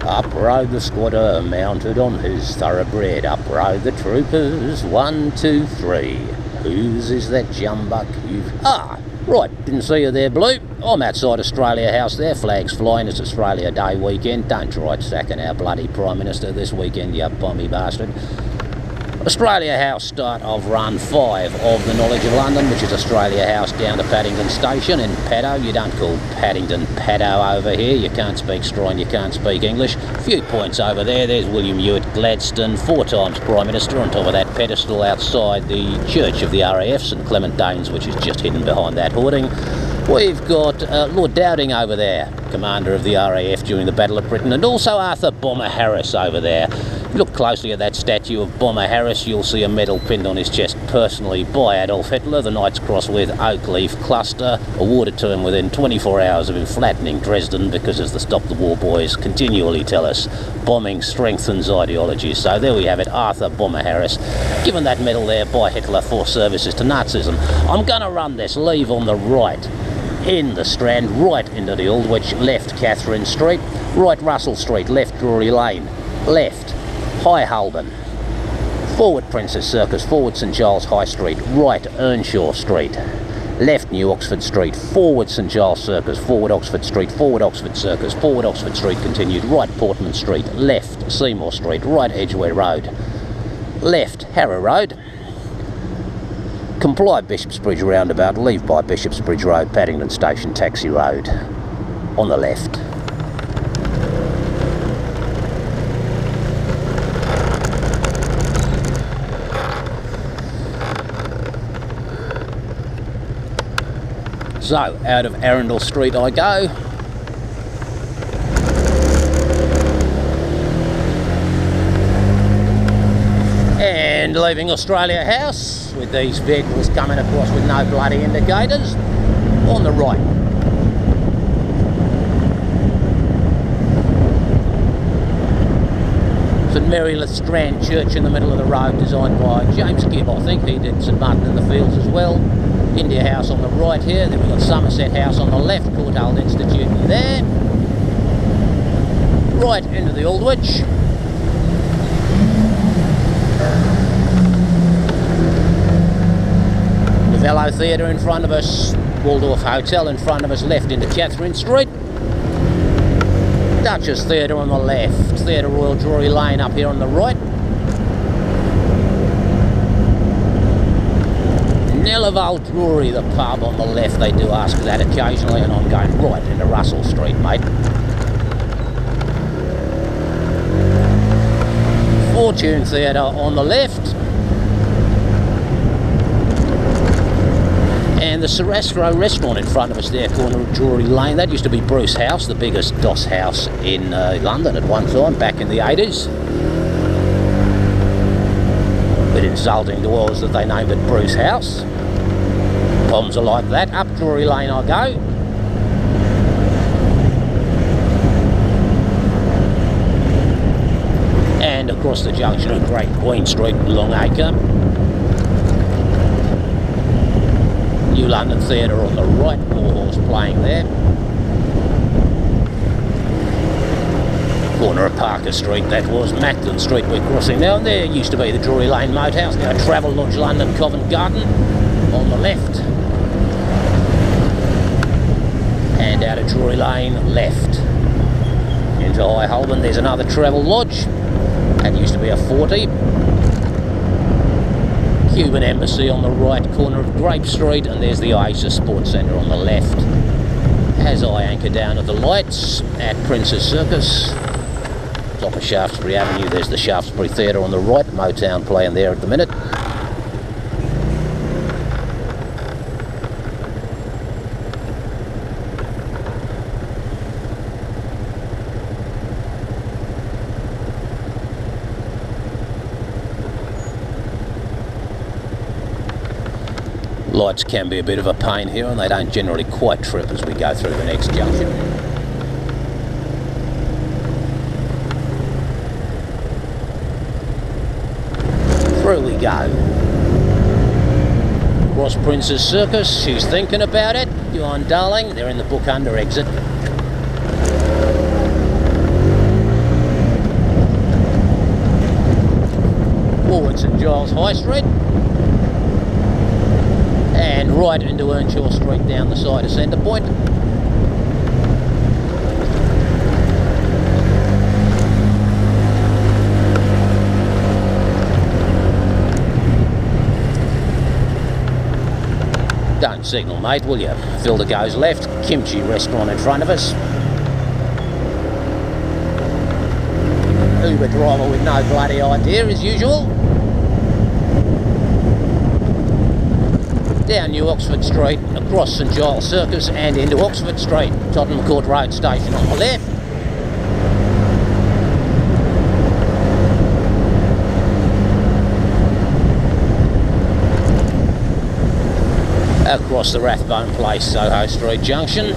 Up rode the squatter, mounted on his thoroughbred. Up rode the troopers, 1, 2, 3. Whose is that jumbuck you've... Ah, right, didn't see you there, Blue. I'm outside Australia House there, flags flying. It's Australia Day weekend. Don't try sacking our bloody Prime Minister this weekend, you bomby bastard. Australia House start of run 5 of the Knowledge of London, which is Australia House down to Paddington Station in Paddo. You don't call Paddington Paddo over here. You can't speak straw and you can't speak English. A few points over there. There's William Ewart Gladstone, 4 times Prime Minister, on top of that pedestal outside the Church of the RAF, St Clement Danes, which is just hidden behind that hoarding. We've got Lord Dowding over there, commander of the RAF during the Battle of Britain, and also Arthur Bomber Harris over there. If you look closely at that statue of Bomber Harris, you'll see a medal pinned on his chest personally by Adolf Hitler, the Knight's Cross with oak leaf cluster, awarded to him within 24 hours of him flattening Dresden, because as the Stop the War boys continually tell us, bombing strengthens ideology. So there we have it, Arthur Bomber Harris, given that medal there by Hitler for services to Nazism. I'm going to run this leave on the right, in the Strand, right into the Aldwych, left Catherine Street, right Russell Street, left Drury Lane, left High Holborn, forward Princess Circus, forward St Giles High Street, right Earnshaw Street, left New Oxford Street, forward St Giles Circus, forward Oxford Street, forward Oxford Circus, forward Oxford Street continued, right Portman Street, left Seymour Street, right Edgware Road, left Harrow Road, comply Bishopsbridge roundabout, leave by Bishopsbridge Road, Paddington Station, Taxi Road, on the left. So, out of Arundel Street I go. And leaving Australia House, with these vehicles coming across with no bloody indicators, on the right. St Mary Le Strand Church in the middle of the road, designed by James Gibb, I think. He did St Martin in the Fields as well. India House on the right here, then we've got Somerset House on the left, Courtauld Institute there. Right into the Aldwych. The Novello Theatre in front of us, Waldorf Hotel in front of us, left into Catherine Street. Duchess Theatre on the left, Theatre Royal Drury Lane up here on the right. Nellival Drury, the pub on the left, they do ask that occasionally, and I'm going right into Russell Street, mate. Fortune Theatre on the left. And the Sarastro restaurant in front of us there, corner of Drury Lane. That used to be Bruce House, the biggest doss house in London at one time, back in the 80s. Bit insulting to us that they named it Bruce House. Bombs are like that. Up Drury Lane I go. And across the junction of Great Queen Street, Longacre. New London Theatre on the right, Warhorse playing there. Corner of Parker Street, that was Macklin Street we're crossing now, and there used to be the Drury Lane Moat House, now Travelodge London Covent Garden on the left, and out of Drury Lane left into High Holborn. There's another Travelodge, that used to be a 40. Cuban Embassy on the right, corner of Grape Street, and there's the Oasis Sports Centre on the left. As I anchor down at the lights at Princess Circus, top of Shaftesbury Avenue, there's the Shaftesbury Theatre on the right, Motown playing there at the minute. Lights can be a bit of a pain here, and they don't generally quite trip as we go through the next junction. Through we go. Cross Princess Circus, she's thinking about it. Go on, darling, they're in the book under exit. Giles High Street. And right into Earnshaw Street down the side of Centre Point. Don't signal, mate, will you? Filter goes left, kimchi restaurant in front of us. Uber driver with no bloody idea as usual. Down New Oxford Street, across St Giles Circus and into Oxford Street. Tottenham Court Road station on the left. Across the Rathbone Place, Soho Street Junction.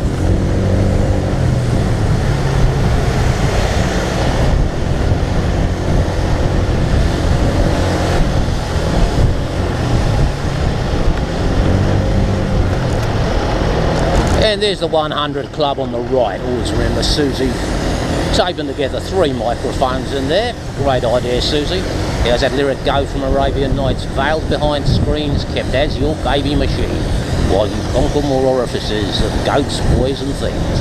And there's the 100 Club on the right. Always remember Susie taping together 3 microphones in there. Great idea, Susie. How's that lyric go from Arabian Nights? Veiled behind screens, kept as your baby machine, while you conquer more orifices of goats, boys and things.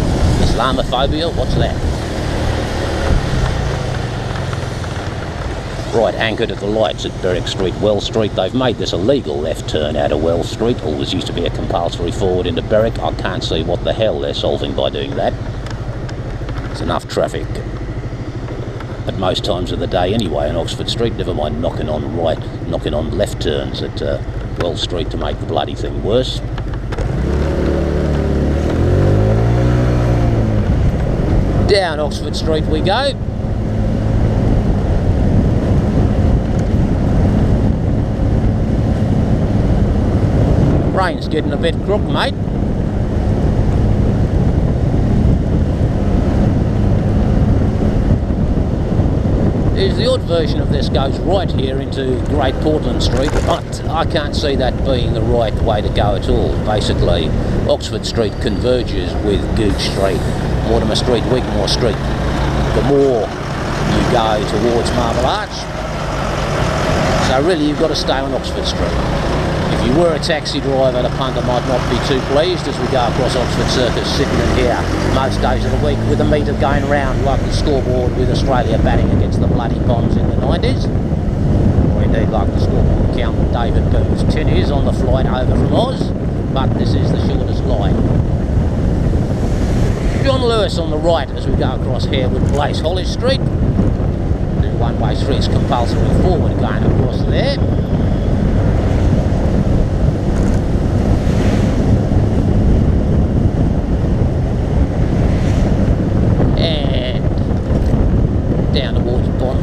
Islamophobia, what's that? Right, anchored at the lights at Berwick Street, Wells Street. They've made this a legal left turn out of Wells Street. Always used to be a compulsory forward into Berwick. I can't see what the hell they're solving by doing that. There's enough traffic at most times of the day anyway on Oxford Street, never mind knocking on left turns at Wells Street to make the bloody thing worse. Down Oxford Street we go. Rain's getting a bit crook, mate. Is the odd version of this goes right here into Great Portland Street, but I can't see that being the right way to go at all. Basically, Oxford Street converges with Gooch Street, Mortimer Street, Wigmore Street. The more you go towards Marble Arch, so really you've got to stay on Oxford Street. If you were a taxi driver, the punter might not be too pleased as we go across Oxford Circus, sitting in here most days of the week with a meter going round like the scoreboard with Australia batting against the bloody Poms in the 90s. Or indeed like the scoreboard count David Boone's tinnies on the flight over from Oz. But this is the shortest line. John Lewis on the right as we go across Harewood Place, Hollis Street. The one-way street's compulsory forward going across there.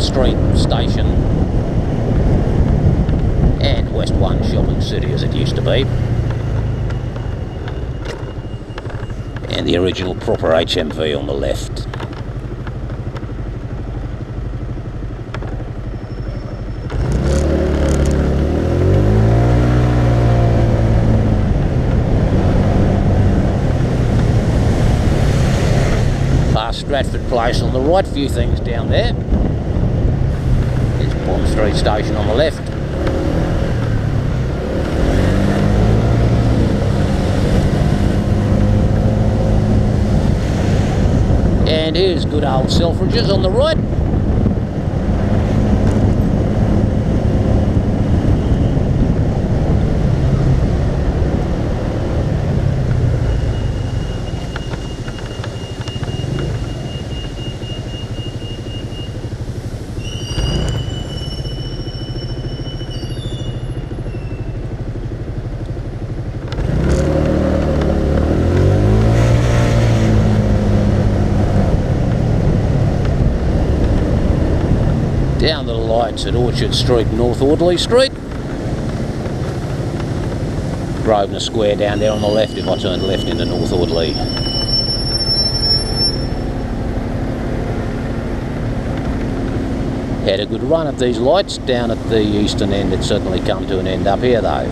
Street station and West 1 Shopping City as it used to be, and the original proper HMV on the left. Past Stratford Place on the right, few things down there. Bond Street station on the left. And here's good old Selfridges on the right. Down to the lights at Orchard Street, North Audley Street. Grosvenor Square down there on the left if I turned left into North Audley. Had a good run at these lights. Down at the eastern end, it's certainly come to an end up here though.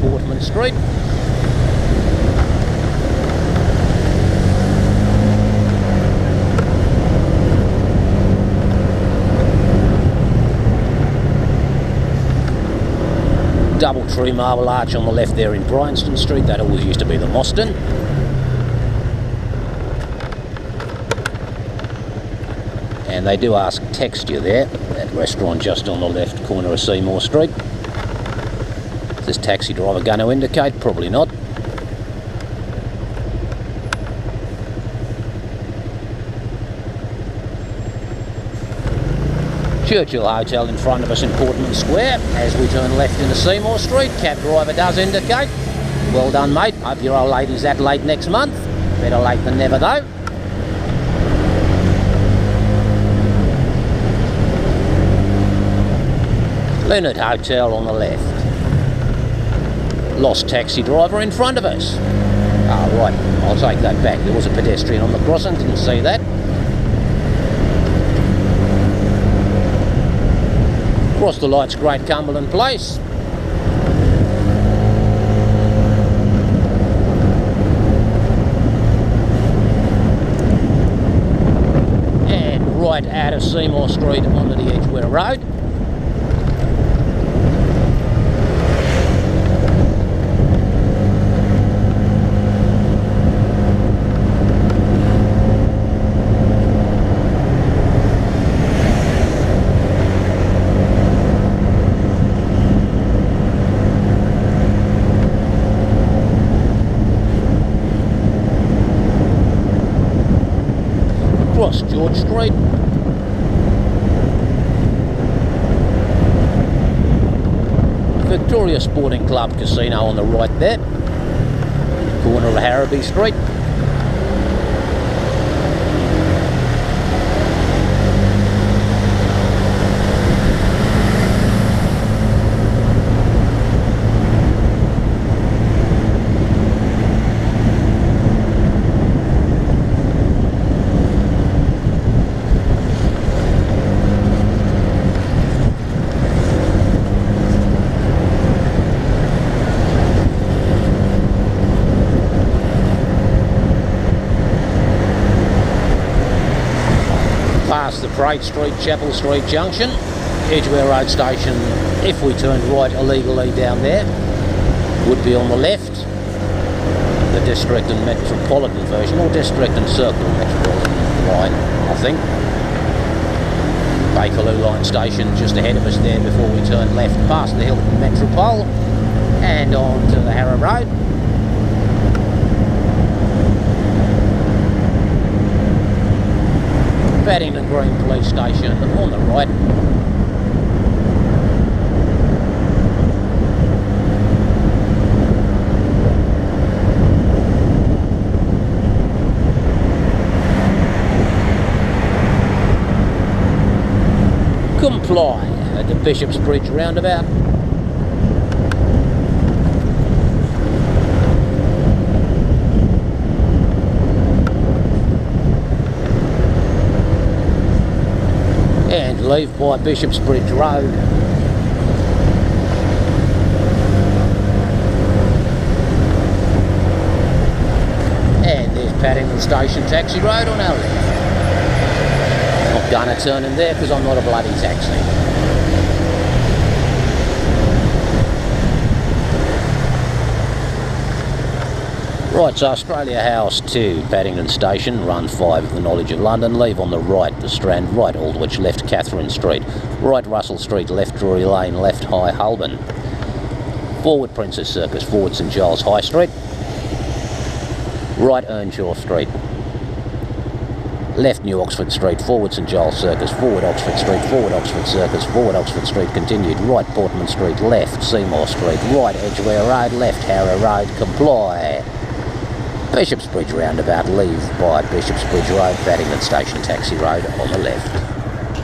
Portman Street. Double tree marble arch on the left there in Bryanston Street. That always used to be the Mostyn. And they do ask text you there. That restaurant just on the left corner of Seymour Street. Is this taxi driver going to indicate? Probably not. Churchill Hotel in front of us in Portman Square as we turn left into Seymour Street. Cab driver does indicate. Well done, mate. Hope your old lady's that late next month. Better late than never, though. Leonard Hotel on the left. Lost taxi driver in front of us. Ah, right. I'll take that back. There was a pedestrian on the crossing. Didn't see that. Across the lights, Great Cumberland Place. And right out of Seymour Street onto the Edgware Road. Across George Street. Victoria Sporting Club Casino on the right there. Corner of Harrowby Street. Past the Freight Street, Chapel Street Junction, Edgware Road Station, if we turned right illegally down there, would be on the left. The District and Metropolitan version, or District and Circle Metropolitan line, I think. Bakerloo Line Station just ahead of us there before we turn left past the Hilton Metropole and on to the Harrow Road. Paddington Green Police Station on the right. Comply at the Bishop's Bridge roundabout. And leave by Bishop's Bridge Road. And there's Paddington Station Taxi Road on our left. Not gonna turn in there because I'm not a bloody taxi. Right, so Australia House to Paddington Station, run 5 of the Knowledge of London, leave on the right the Strand, right Aldwych, left Catherine Street, right Russell Street, left Drury Lane, left High Holborn, forward Princess Circus, forward St Giles High Street, right Earnshaw Street, left New Oxford Street, forward St Giles Circus, forward Oxford Street, forward Oxford Circus, forward Oxford Street continued, right Portman Street, left Seymour Street, right Edgware Road, left Harrow Road, comply. Bishop's Bridge roundabout, leave by Bishop's Bridge Road, Paddington Station Taxi Road on the left.